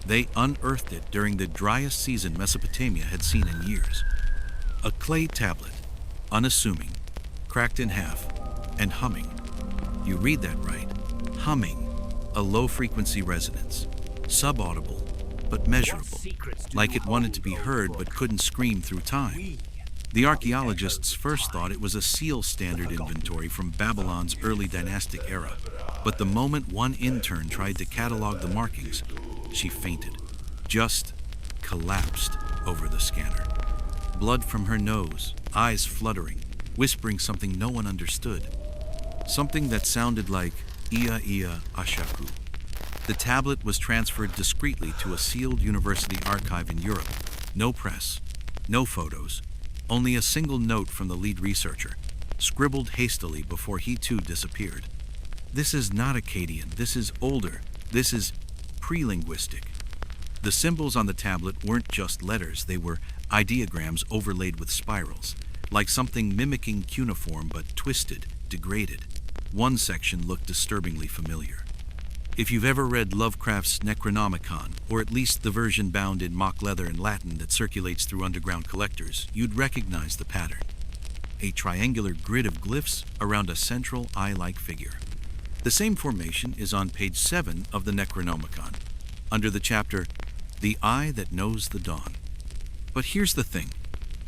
They unearthed it during the driest season Mesopotamia had seen in years. A clay tablet, unassuming, cracked in half, and humming. You read that right. Humming. A low-frequency resonance. Subaudible, but measurable. Like it wanted to be heard but couldn't scream through time. The archaeologists first thought it was a seal standard inventory from Babylon's early dynastic era. But the moment one intern tried to catalog the markings, she fainted. Just collapsed over the scanner. Blood from her nose, eyes fluttering, whispering something no one understood. Something that sounded like Ia Ia Ashaku. The tablet was transferred discreetly to a sealed university archive in Europe. No press, no photos, only a single note from the lead researcher, scribbled hastily before he too disappeared. This is not Akkadian, this is older, this is pre-linguistic. The symbols on the tablet weren't just letters, they were ideograms overlaid with spirals, like something mimicking cuneiform but twisted, degraded. One section looked disturbingly familiar. If you've ever read Lovecraft's Necronomicon, or at least the version bound in mock leather and Latin that circulates through underground collectors, you'd recognize the pattern. A triangular grid of glyphs around a central eye-like figure. The same formation is on page 7 of the Necronomicon, under the chapter, The Eye That Knows the Dawn. But here's the thing.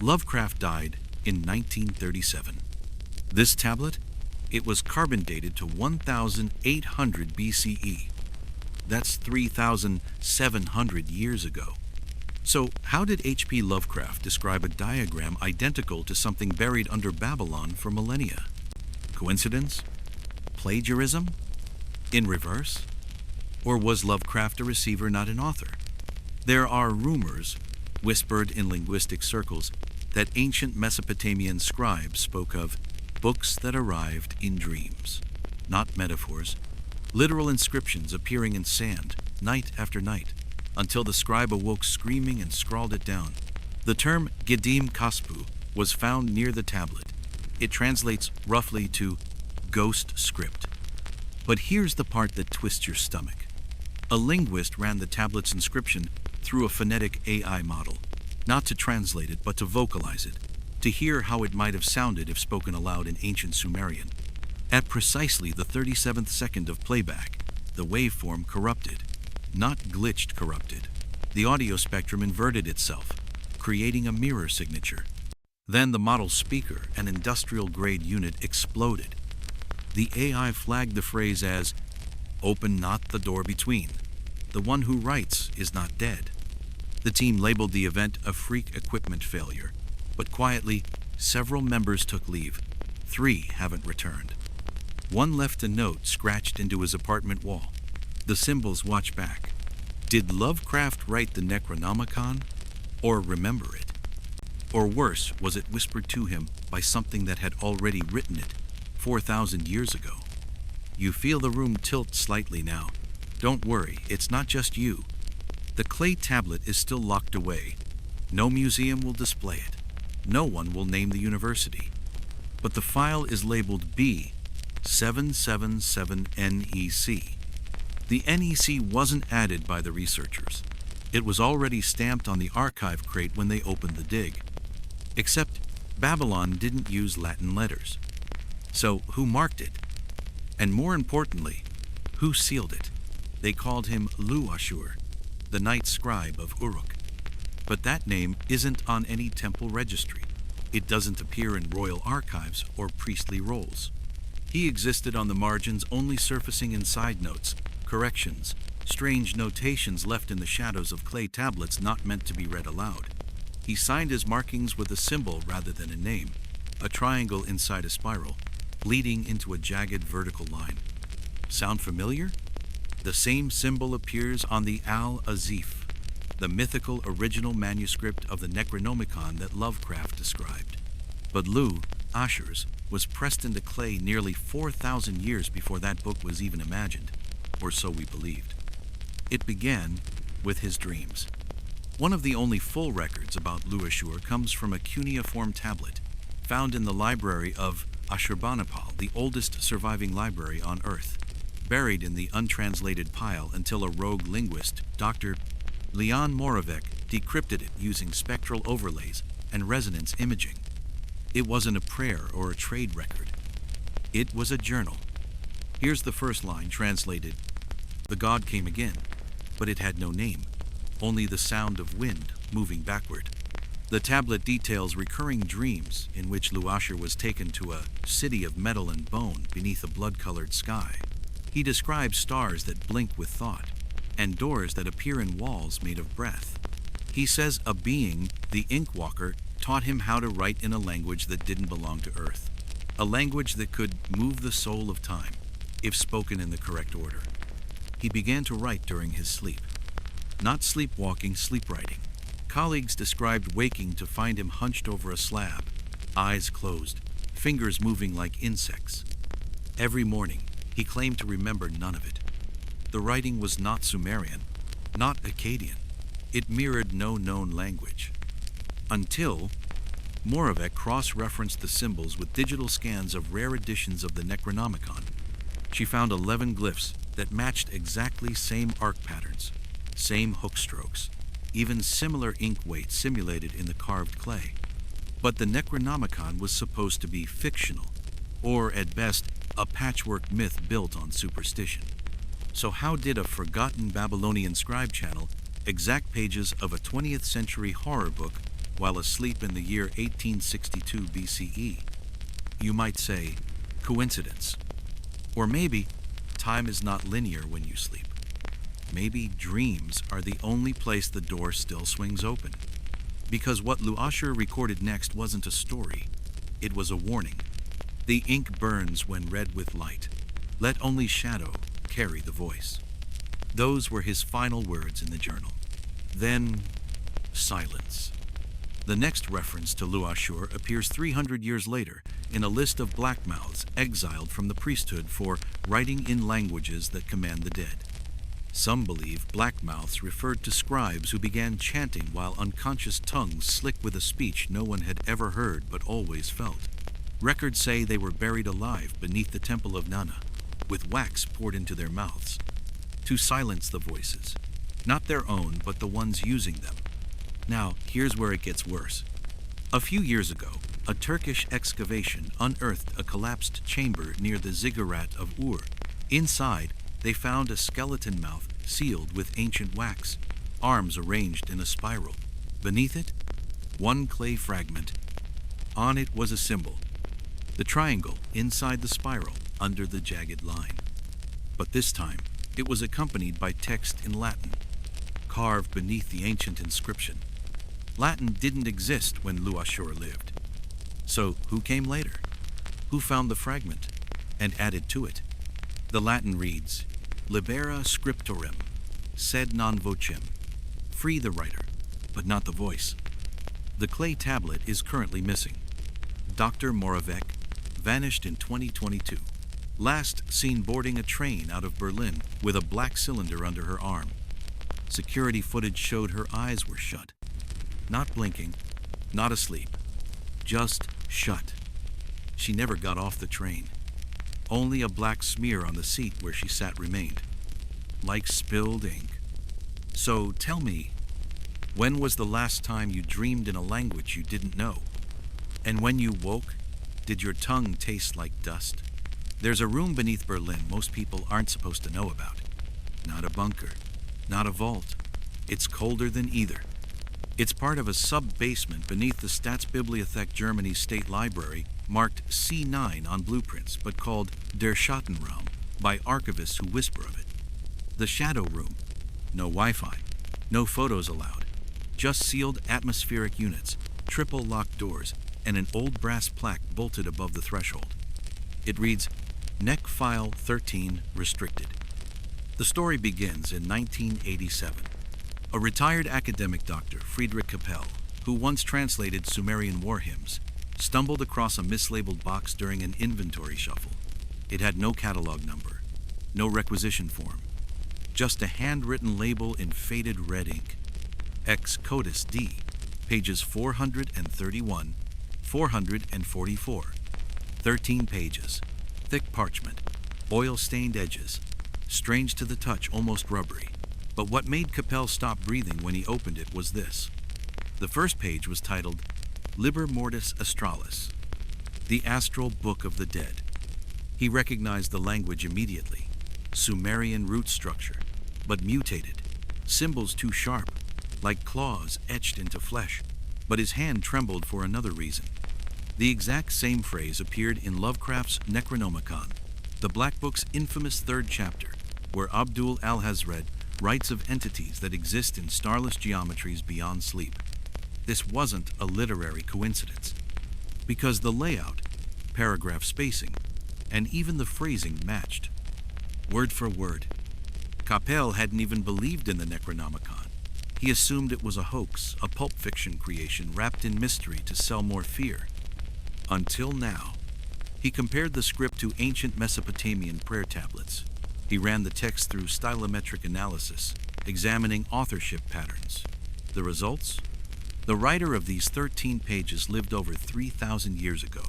Lovecraft died in 1937. This tablet? It was carbon dated to 1800 BCE. That's 3,700 years ago. So how did H.P. Lovecraft describe a diagram identical to something buried under Babylon for millennia? Coincidence? Plagiarism? In reverse? Or was Lovecraft a receiver, not an author? There are rumors, whispered in linguistic circles, that ancient Mesopotamian scribes spoke of books that arrived in dreams, not metaphors, literal inscriptions appearing in sand, night after night, until the scribe awoke screaming and scrawled it down. The term Gedim Kaspu was found near the tablet. It translates roughly to ghost script. But here's the part that twists your stomach. A linguist ran the tablet's inscription through a phonetic AI model, not to translate it, but to vocalize it, to hear how it might have sounded if spoken aloud in ancient Sumerian. At precisely the 37th second of playback, the waveform corrupted, not glitched corrupted. The audio spectrum inverted itself, creating a mirror signature. Then the model speaker, an industrial-grade unit, exploded. The AI flagged the phrase as, "Open not the door between. The one who writes is not dead." The team labeled the event a freak equipment failure. But quietly, several members took leave. 3 haven't returned. One left a note scratched into his apartment wall. The symbols watch back. Did Lovecraft write the Necronomicon, or remember it? Or worse, was it whispered to him by something that had already written it 4,000 years ago? You feel the room tilt slightly now. Don't worry, it's not just you. The clay tablet is still locked away. No museum will display it. No one will name the university. But the file is labeled B777NEC. The NEC wasn't added by the researchers. It was already stamped on the archive crate when they opened the dig. Except Babylon didn't use Latin letters. So who marked it? And more importantly, who sealed it? They called him Lu-Ashur, the night scribe of Uruk. But that name isn't on any temple registry. It doesn't appear in royal archives or priestly rolls. He existed on the margins, only surfacing in side notes, corrections, strange notations left in the shadows of clay tablets not meant to be read aloud. He signed his markings with a symbol rather than a name, a triangle inside a spiral, leading into a jagged vertical line. Sound familiar? The same symbol appears on the Al-Azif, the mythical original manuscript of the Necronomicon that Lovecraft described. But Lu-Ashur's was pressed into clay nearly 4,000 years before that book was even imagined, or so we believed. It began with his dreams. One of the only full records about Lu-Ashur comes from a cuneiform tablet found in the library of Ashurbanipal, the oldest surviving library on Earth, buried in the untranslated pile until a rogue linguist, Dr. Leon Moravec decrypted it using spectral overlays and resonance imaging. It wasn't a prayer or a trade record. It was a journal. Here's the first line translated: "The god came again, but it had no name, only the sound of wind moving backward." The tablet details recurring dreams in which Luasher was taken to a city of metal and bone beneath a blood-colored sky. He describes stars that blink with thought, and doors that appear in walls made of breath. He says a being, the Inkwalker, taught him how to write in a language that didn't belong to Earth, a language that could move the soul of time, if spoken in the correct order. He began to write during his sleep. Not sleepwalking, sleep writing. Colleagues described waking to find him hunched over a slab, eyes closed, fingers moving like insects. Every morning, he claimed to remember none of it. The writing was not Sumerian, not Akkadian. It mirrored no known language. Until Moravec cross-referenced the symbols with digital scans of rare editions of the Necronomicon. She found 11 glyphs that matched exactly same arc patterns, same hook strokes, even similar ink weight simulated in the carved clay. But the Necronomicon was supposed to be fictional, or at best, a patchwork myth built on superstition. So how did a forgotten Babylonian scribe channel exact pages of a 20th century horror book while asleep in the year 1862 BCE? You might say, coincidence. Or maybe, time is not linear when you sleep. Maybe dreams are the only place the door still swings open. Because what Luasher recorded next wasn't a story, it was a warning. The ink burns when read with light. Let only shadow carry the voice. Those were his final words in the journal. Then, silence. The next reference to Luasher appears 300 years later in a list of blackmouths exiled from the priesthood for writing in languages that command the dead. Some believe blackmouths referred to scribes who began chanting while unconscious tongues slick with a speech no one had ever heard but always felt. Records say they were buried alive beneath the temple of Nana, with wax poured into their mouths, to silence the voices, not their own but the ones using them. Now, here's where it gets worse. A few years ago, a Turkish excavation unearthed a collapsed chamber near the ziggurat of Ur. Inside, they found a skeleton mouth sealed with ancient wax, arms arranged in a spiral. Beneath it, one clay fragment. On it was a symbol, the triangle inside the spiral under the jagged line. But this time, it was accompanied by text in Latin, carved beneath the ancient inscription. Latin didn't exist when Luasher lived. So who came later? Who found the fragment and added to it? The Latin reads, Libera scriptorem, sed non vocem. Free the writer, but not the voice. The clay tablet is currently missing. Dr. Moravec vanished in 2022. Last seen boarding a train out of Berlin with a black cylinder under her arm. Security footage showed her eyes were shut. Not blinking, not asleep, just shut. She never got off the train. Only a black smear on the seat where she sat remained, like spilled ink. So tell me, when was the last time you dreamed in a language you didn't know? And when you woke, did your tongue taste like dust? There's a room beneath Berlin most people aren't supposed to know about. Not a bunker, not a vault. It's colder than either. It's part of a sub-basement beneath the Staatsbibliothek Germany's State Library, marked C9 on blueprints, but called Der Schattenraum by archivists who whisper of it. The Shadow Room. No Wi-Fi, no photos allowed, just sealed atmospheric units, triple locked doors, and an old brass plaque bolted above the threshold. It reads, Nec File 13 Restricted. The story begins in 1987. A retired academic doctor, Friedrich Capell, who once translated Sumerian war hymns, stumbled across a mislabeled box during an inventory shuffle. It had no catalog number, no requisition form, just a handwritten label in faded red ink. Ex Codis D, pages 431, 444. 13 pages, thick parchment, oil-stained edges, strange to the touch, almost rubbery. But what made Capel stop breathing when he opened it was this. The first page was titled Liber Mortis Astralis, the Astral Book of the Dead. He recognized the language immediately. Sumerian root structure, but mutated. Symbols too sharp, like claws etched into flesh. But his hand trembled for another reason. The exact same phrase appeared in Lovecraft's Necronomicon, the Black Book's infamous third chapter, where Abdul al-Hazred writes of entities that exist in starless geometries beyond sleep. This wasn't a literary coincidence, because the layout, paragraph spacing, and even the phrasing matched, word for word. Capel hadn't even believed in the Necronomicon. He assumed it was a hoax, a pulp fiction creation wrapped in mystery to sell more fear. Until now. He compared the script to ancient Mesopotamian prayer tablets. He ran the text through stylometric analysis, examining authorship patterns. The results? The writer of these 13 pages lived over 3,000 years ago,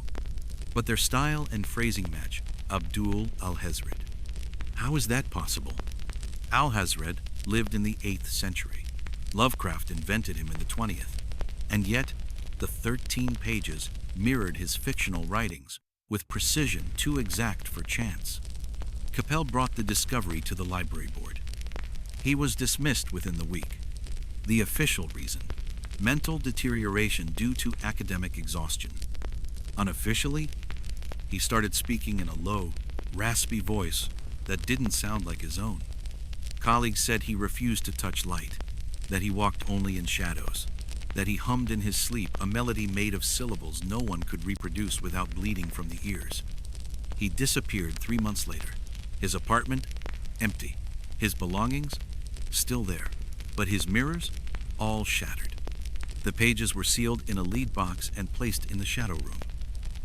but their style and phrasing match Abdul al-Hazred. How is that possible? Al-Hazred lived in the 8th century. Lovecraft invented him in the 20th, and yet the 13 pages mirrored his fictional writings with precision too exact for chance. Capel brought the discovery to the library board. He was dismissed within the week. The official reason: mental deterioration due to academic exhaustion. Unofficially, he started speaking in a low, raspy voice that didn't sound like his own. Colleagues said he refused to touch light, that he walked only in shadows, that he hummed in his sleep a melody made of syllables no one could reproduce without bleeding from the ears. He disappeared 3 months later. His apartment, empty. His belongings, still there. But his mirrors, all shattered. The pages were sealed in a lead box and placed in the shadow room.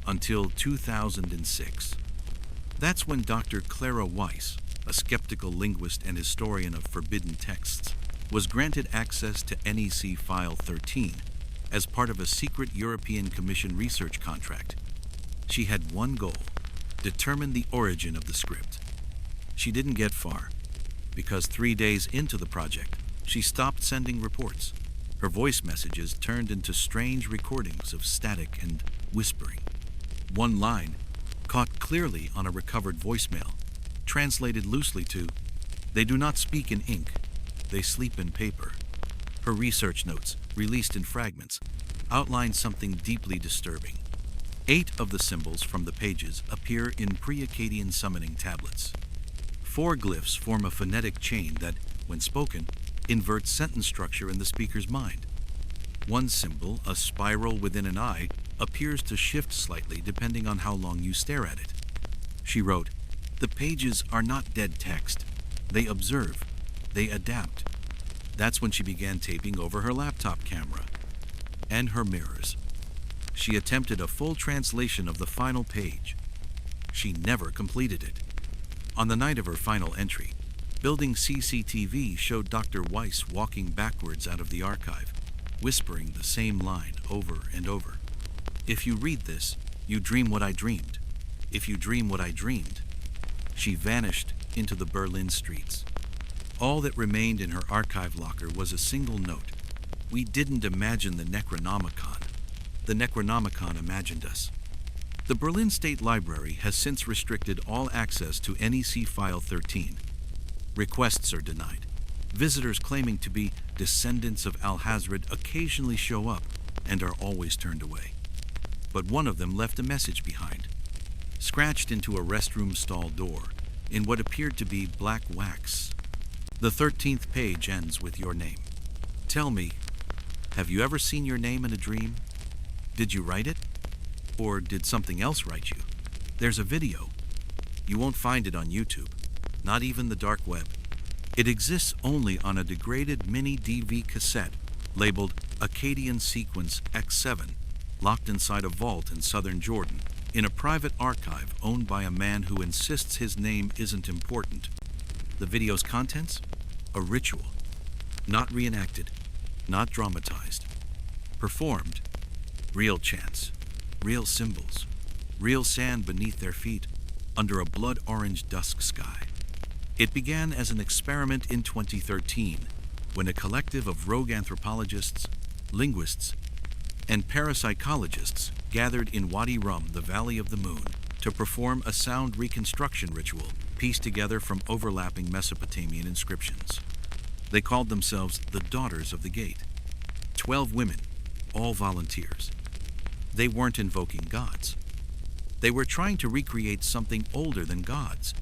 Until 2006. That's when Dr. Clara Weiss, a skeptical linguist and historian of forbidden texts, was granted access to NEC File 13 as part of a secret European Commission research contract. She had one goal: determine the origin of the script. She didn't get far, because 3 days into the project, she stopped sending reports. Her voice messages turned into strange recordings of static and whispering. One line, caught clearly on a recovered voicemail, translated loosely to, "They do not speak in ink, they sleep in paper." Her research notes, released in fragments, outlined something deeply disturbing. 8 of the symbols from the pages appear in pre-Akkadian summoning tablets. 4 glyphs form a phonetic chain that, when spoken, inverts sentence structure in the speaker's mind. One symbol, a spiral within an eye, appears to shift slightly depending on how long you stare at it. She wrote, "The pages are not dead text. They observe. They adapt." That's when she began taping over her laptop camera and her mirrors. She attempted a full translation of the final page. She never completed it. On the night of her final entry, building CCTV showed Dr. Weiss walking backwards out of the archive, whispering the same line over and over. "If you read this, you dream what I dreamed. If you dream what I dreamed." She vanished into the Berlin streets. All that remained in her archive locker was a single note: "We didn't imagine the Necronomicon. The Necronomicon imagined us." The Berlin State Library has since restricted all access to NEC File 13. Requests are denied. Visitors claiming to be descendants of Al-Hazred occasionally show up and are always turned away. But one of them left a message behind, scratched into a restroom stall door in what appeared to be black wax. The 13th page ends with your name. Tell me, have you ever seen your name in a dream? Did you write it? Or did something else write you? There's a video. You won't find it on YouTube, not even the dark web. It exists only on a degraded mini DV cassette labeled Akkadian Sequence X7, locked inside a vault in southern Jordan, in a private archive owned by a man who insists his name isn't important. The video's contents? A ritual. Not reenacted, not dramatized. Performed. Real chants, real symbols, real sand beneath their feet, under a blood-orange dusk sky. It began as an experiment in 2013 when a collective of rogue anthropologists, linguists, and parapsychologists gathered in Wadi Rum, the Valley of the Moon, to perform a sound reconstruction ritual pieced together from overlapping Mesopotamian inscriptions. They called themselves the Daughters of the Gate. 12 women, all volunteers. They weren't invoking gods. They were trying to recreate something older than gods.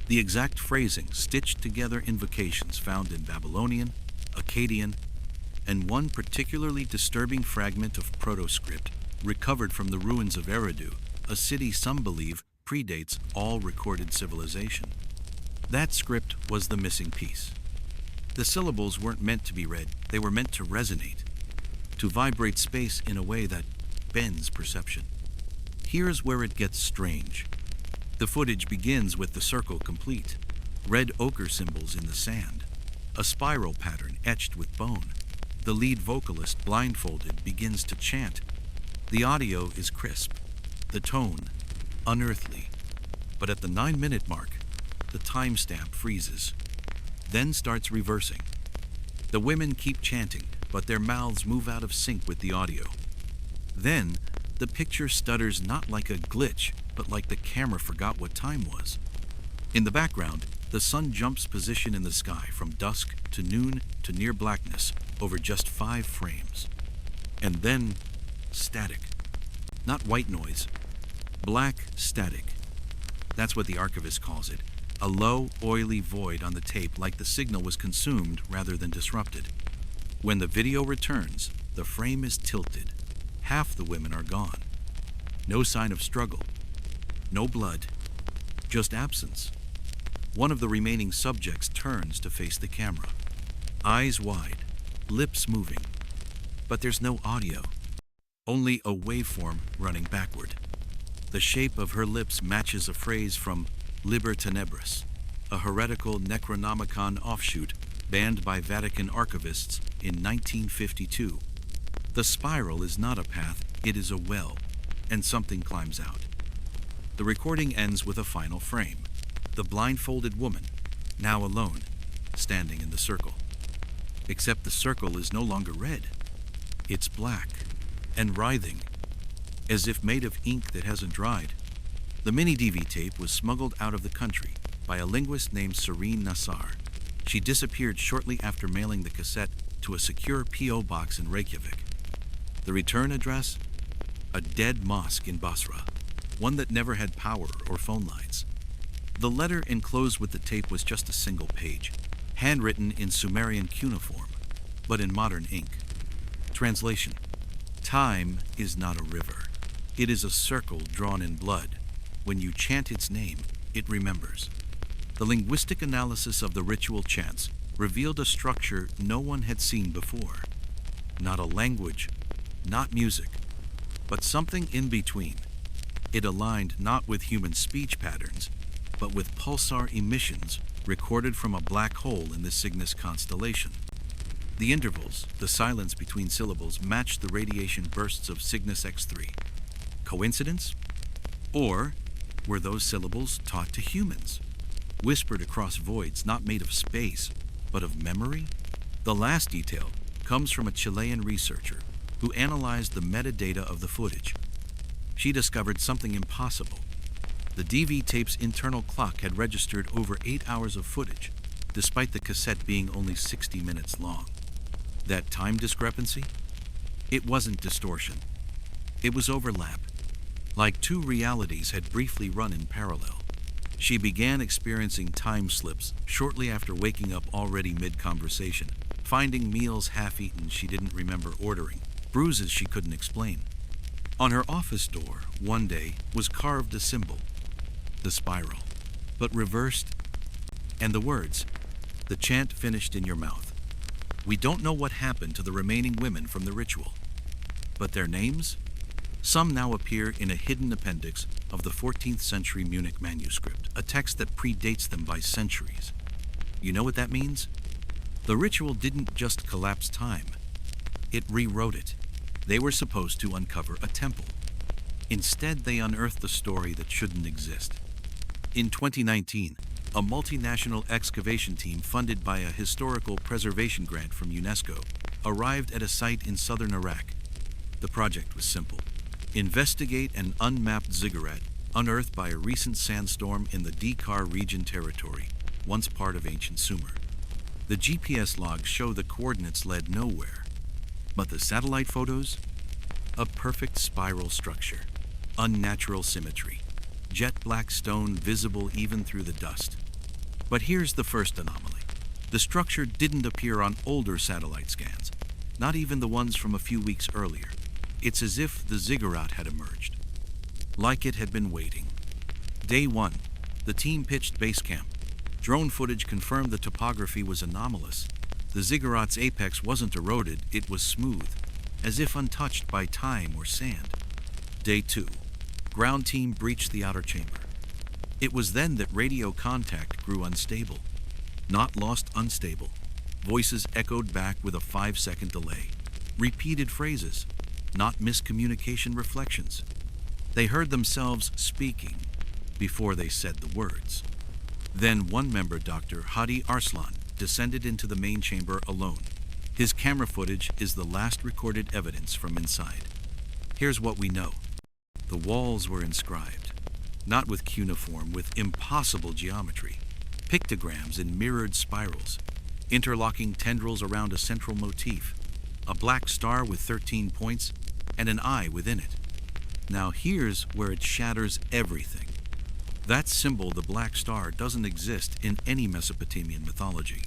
The exact phrasing stitched together invocations found in Babylonian, Akkadian, and one particularly disturbing fragment of proto-script recovered from the ruins of Eridu, a city some believe predates all recorded civilization. That script was the missing piece. The syllables weren't meant to be read, they were meant to resonate, to vibrate space in a way that bends perception. Here's where it gets strange. The footage begins with the circle complete, red ochre symbols in the sand, a spiral pattern etched with bone. The lead vocalist, blindfolded, begins to chant. The audio is crisp, the tone unearthly, but at the 9-minute mark, the timestamp freezes, then starts reversing. The women keep chanting, but their mouths move out of sync with the audio. Then, the picture stutters not like a glitch, but like the camera forgot what time was. In the background, the sun jumps position in the sky from dusk to noon to near blackness over just 5 frames. And then, static. Not white noise, black static. That's what the archivist calls it. A low, oily void on the tape, like the signal was consumed rather than disrupted. When the video returns, the frame is tilted. Half the women are gone. No sign of struggle. No blood. Just absence. One of the remaining subjects turns to face the camera. Eyes wide, lips moving. But there's no audio. Only a waveform running backward. The shape of her lips matches a phrase from Liber Tenebris, a heretical Necronomicon offshoot banned by Vatican archivists in 1952. The spiral is not a path, it is a well, and something climbs out. The recording ends with a final frame. The blindfolded woman, now alone, standing in the circle. Except the circle is no longer red. It's black and writhing, as if made of ink that hasn't dried. The mini-DV tape was smuggled out of the country by a linguist named Serene Nassar. She disappeared shortly after mailing the cassette to a secure P.O. box in Reykjavik. The return address? A dead mosque in Basra, one that never had power or phone lines. The letter enclosed with the tape was just a single page, handwritten in Sumerian cuneiform, but in modern ink. Translation: time is not a river. It is a circle drawn in blood. When you chant its name, it remembers. The linguistic analysis of the ritual chants revealed a structure no one had seen before. Not a language, not music, but something in between. It aligned not with human speech patterns, but with pulsar emissions recorded from a black hole in the Cygnus constellation. The intervals, the silence between syllables, matched the radiation bursts of Cygnus X3. Coincidence? Or were those syllables taught to humans, whispered across voids not made of space, but of memory? The last detail comes from a Chilean researcher who analyzed the metadata of the footage. She discovered something impossible. The DV tape's internal clock had registered over 8 hours of footage, despite the cassette being only 60 minutes long. That time discrepancy? It wasn't distortion. It was overlap. Like two realities had briefly run in parallel. She began experiencing time slips shortly after waking up, already mid-conversation, finding meals half-eaten she didn't remember ordering, bruises she couldn't explain. On her office door, one day, was carved a symbol, the spiral, but reversed, and the words, "The chant finished in your mouth." We don't know what happened to the remaining women from the ritual, but their names? Some now appear in a hidden appendix of the 14th century Munich manuscript, a text that predates them by centuries. You know what that means? The ritual didn't just collapse time. It rewrote it. They were supposed to uncover a temple. Instead, they unearthed a story that shouldn't exist. In 2019, A multinational excavation team funded by a historical preservation grant from UNESCO arrived at a site in southern Iraq. The project was simple. Investigate an unmapped ziggurat unearthed by a recent sandstorm in the Dekar region territory, once part of ancient Sumer. The GPS logs show the coordinates led nowhere, but the satellite photos? A perfect spiral structure, unnatural symmetry, jet black stone visible even through the dust. But here's the first anomaly. The structure didn't appear on older satellite scans, not even the ones from a few weeks earlier. It's as if the ziggurat had emerged, like it had been waiting. Day 1, the team pitched base camp. Drone footage confirmed the topography was anomalous. The ziggurat's apex wasn't eroded, it was smooth, as if untouched by time or sand. Day 2, ground team breached the outer chamber. It was then that radio contact grew unstable. Not lost, unstable. Voices echoed back with a 5-second delay. Repeated phrases, not miscommunication reflections. They heard themselves speaking before they said the words. Then one member, Dr. Hadi Arslan, descended into the main chamber alone. His camera footage is the last recorded evidence from inside. Here's what we know. The walls were inscribed, not with cuneiform, with impossible geometry. Pictograms in mirrored spirals, interlocking tendrils around a central motif, a black star with 13 points, and an eye within it. Now here's where it shatters everything. That symbol, the black star, doesn't exist in any Mesopotamian mythology,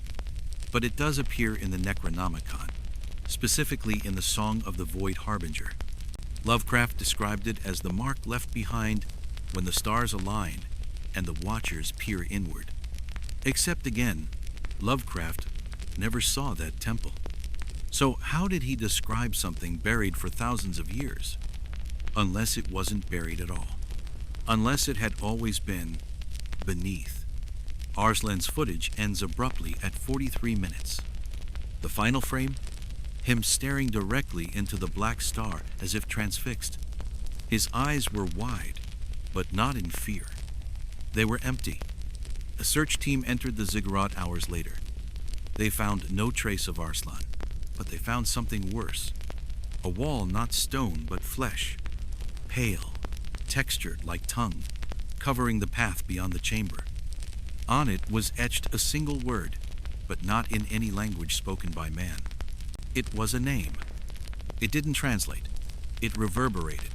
but it does appear in the Necronomicon, specifically in the Song of the Void Harbinger. Lovecraft described it as the mark left behind when the stars align and the watchers peer inward. Except again, Lovecraft never saw that temple. So how did he describe something buried for thousands of years? Unless it wasn't buried at all. Unless it had always been beneath. Arslan's footage ends abruptly at 43 minutes. The final frame? Him staring directly into the black star as if transfixed. His eyes were wide, but not in fear. They were empty. A search team entered the ziggurat hours later. They found no trace of Arslan, but they found something worse. A wall not stone but flesh, pale, textured like tongue, covering the path beyond the chamber. On it was etched a single word, but not in any language spoken by man. It was a name. It didn't translate. It reverberated.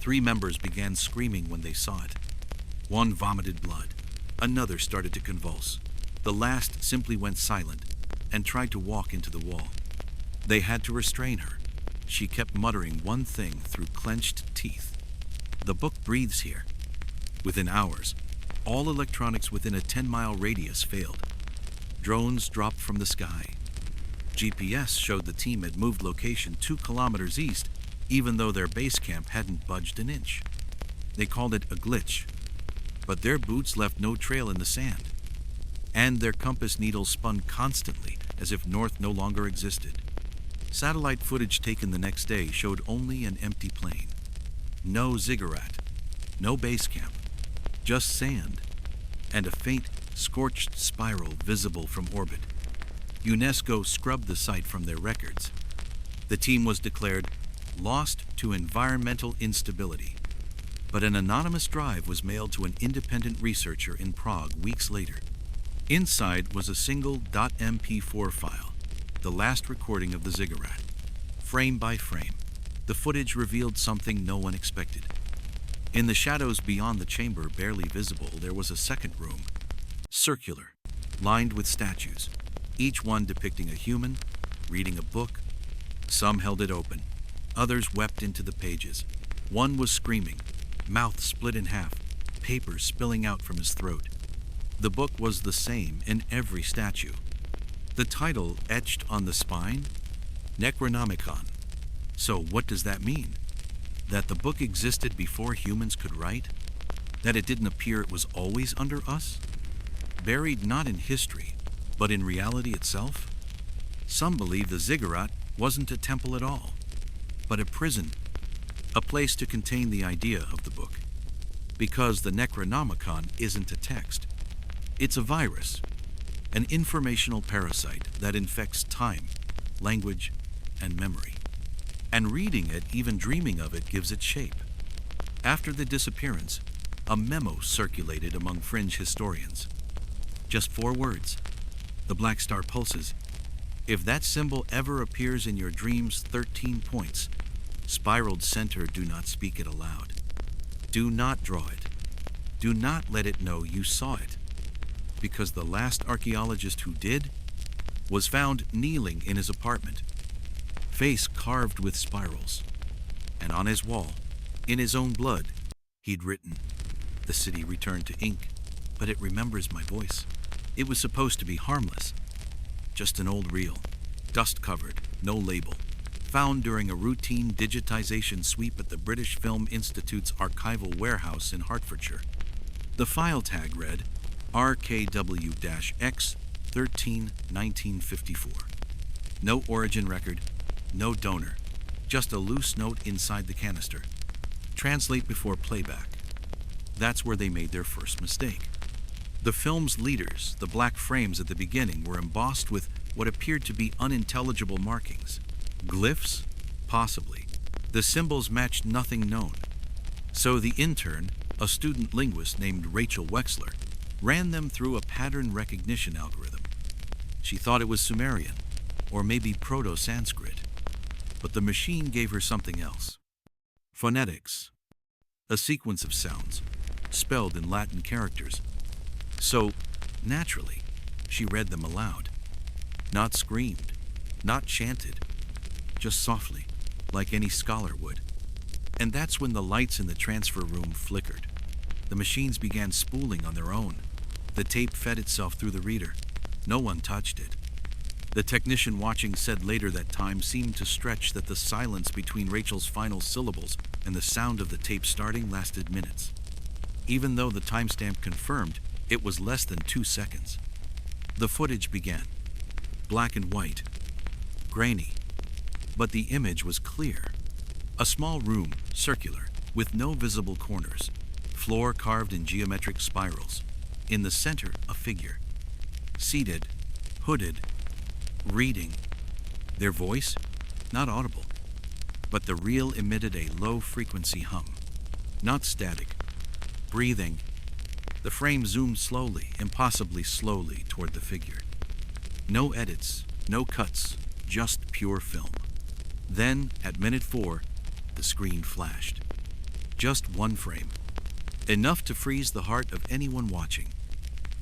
3 members began screaming when they saw it. One vomited blood. Another started to convulse. The last simply went silent and tried to walk into the wall. They had to restrain her. She kept muttering one thing through clenched teeth. The book breathes here. Within hours, all electronics within a 10-mile radius failed. Drones dropped from the sky. GPS showed the team had moved location 2 kilometers east, even though their base camp hadn't budged an inch. They called it a glitch, but their boots left no trail in the sand. And their compass needles spun constantly, as if north no longer existed. Satellite footage taken the next day showed only an empty plain. No ziggurat, no base camp, just sand, and a faint, scorched spiral visible from orbit. UNESCO scrubbed the site from their records. The team was declared lost to environmental instability, but an anonymous drive was mailed to an independent researcher in Prague weeks later. Inside was a single .mp4 file, the last recording of the ziggurat. Frame by frame, the footage revealed something no one expected. In the shadows beyond the chamber, barely visible, there was a second room, circular, lined with statues, each one depicting a human, reading a book. Some held it open, others wept into the pages. One was screaming, mouth split in half, paper spilling out from his throat. The book was the same in every statue. The title etched on the spine? Necronomicon. So what does that mean? That the book existed before humans could write? That it didn't appear it was always under us? Buried not in history, but in reality itself? Some believe the ziggurat wasn't a temple at all, but a prison, a place to contain the idea of the book. Because the Necronomicon isn't a text. It's a virus, an informational parasite that infects time, language, and memory. And reading it, even dreaming of it, gives it shape. After the disappearance, a memo circulated among fringe historians. Just 4 words. The black star pulses. If that symbol ever appears in your dreams, 13 points. Spiraled center, do not speak it aloud. Do not draw it. Do not let it know you saw it. Because the last archaeologist who did was found kneeling in his apartment, face carved with spirals. And on his wall, in his own blood, he'd written, "The city returned to ink, but it remembers my voice." It was supposed to be harmless. Just an old reel, dust-covered, no label, found during a routine digitization sweep at the British Film Institute's archival warehouse in Hertfordshire. The file tag read, RKW-X 13 1954. No origin record, no donor, just a loose note inside the canister. Translate before playback. That's where they made their first mistake. The film's leaders, the black frames at the beginning, were embossed with what appeared to be unintelligible markings. Glyphs? Possibly. The symbols matched nothing known. So the intern, a student linguist named Rachel Wexler, ran them through a pattern recognition algorithm. She thought it was Sumerian, or maybe Proto-Sanskrit. But the machine gave her something else. Phonetics. A sequence of sounds, spelled in Latin characters. So, naturally, she read them aloud. Not screamed, not chanted, just softly, like any scholar would. And that's when the lights in the transfer room flickered. The machines began spooling on their own. The tape fed itself through the reader. No one touched it. The technician watching said later that time seemed to stretch, that the silence between Rachel's final syllables and the sound of the tape starting lasted minutes. Even though the timestamp confirmed it was less than 2 seconds. The footage began. Black and white. Grainy. But the image was clear. A small room, circular, with no visible corners. Floor carved in geometric spirals. In the center, a figure. Seated, hooded, reading. Their voice? Not audible. But the reel emitted a low-frequency hum. Not static. Breathing. The frame zoomed slowly, impossibly slowly, toward the figure. No edits, no cuts, just pure film. Then, at minute 4, the screen flashed. Just one frame. Enough to freeze the heart of anyone watching.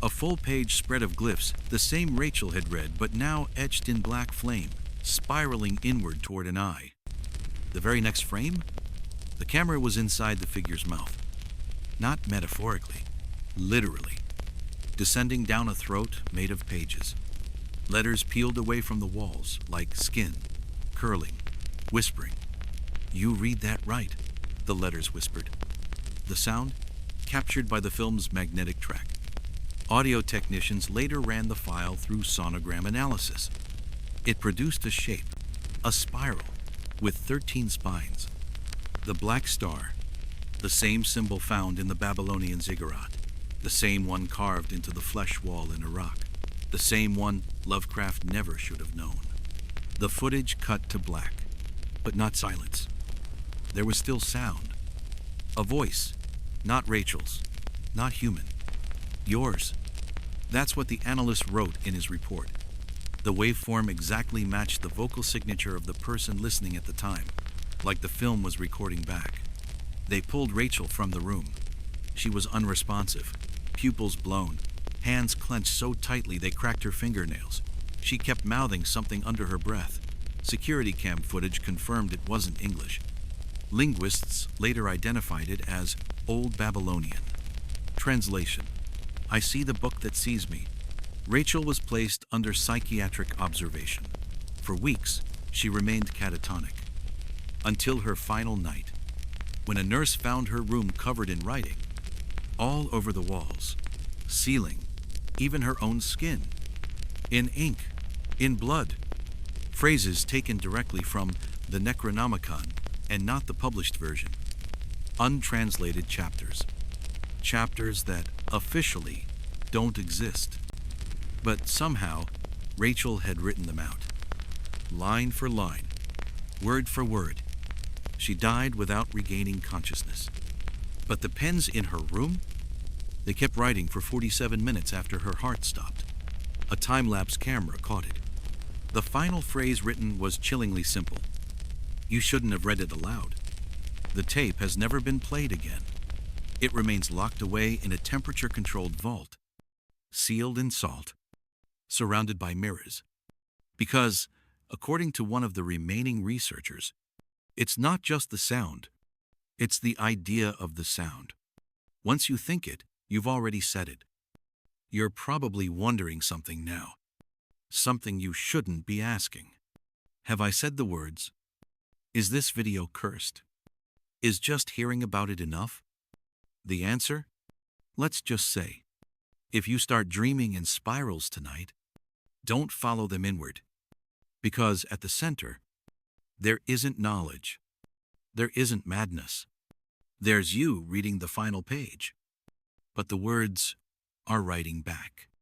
A full-page spread of glyphs, the same Rachel had read, but now etched in black flame, spiraling inward toward an eye. The very next frame, the camera was inside the figure's mouth. Not metaphorically, literally. Descending down a throat made of pages. Letters peeled away from the walls, like skin, curling, whispering. "You read that right," the letters whispered. The sound, captured by the film's magnetic track. Audio technicians later ran the file through sonogram analysis. It produced a shape, a spiral, with 13 spines. The black star, the same symbol found in the Babylonian ziggurat, the same one carved into the flesh wall in Iraq, the same one Lovecraft never should have known. The footage cut to black, but not silence. There was still sound. A voice, not Rachel's, not human. Yours. That's what the analyst wrote in his report. The waveform exactly matched the vocal signature of the person listening at the time, like the film was recording back. They pulled Rachel from the room. She was unresponsive, pupils blown, hands clenched so tightly they cracked her fingernails. She kept mouthing something under her breath. Security cam footage confirmed it wasn't English. Linguists later identified it as Old Babylonian. Translation: I see the book that sees me. Rachel was placed under psychiatric observation. For weeks, she remained catatonic. Until her final night, when a nurse found her room covered in writing, all over the walls, ceiling, even her own skin, in ink, in blood. Phrases taken directly from the Necronomicon and not the published version. Untranslated chapters. Chapters that, officially, don't exist. But somehow, Rachel had written them out. Line for line, word for word. She died without regaining consciousness. But the pens in her room? They kept writing for 47 minutes after her heart stopped. A time-lapse camera caught it. The final phrase written was chillingly simple. You shouldn't have read it aloud. The tape has never been played again. It remains locked away in a temperature-controlled vault, sealed in salt, surrounded by mirrors. Because, according to one of the remaining researchers, it's not just the sound, it's the idea of the sound. Once you think it, you've already said it. You're probably wondering something now. Something you shouldn't be asking. Have I said the words? Is this video cursed? Is just hearing about it enough? The answer? Let's just say, if you start dreaming in spirals tonight, don't follow them inward. Because at the center, there isn't knowledge. There isn't madness. There's you reading the final page. But the words are writing back.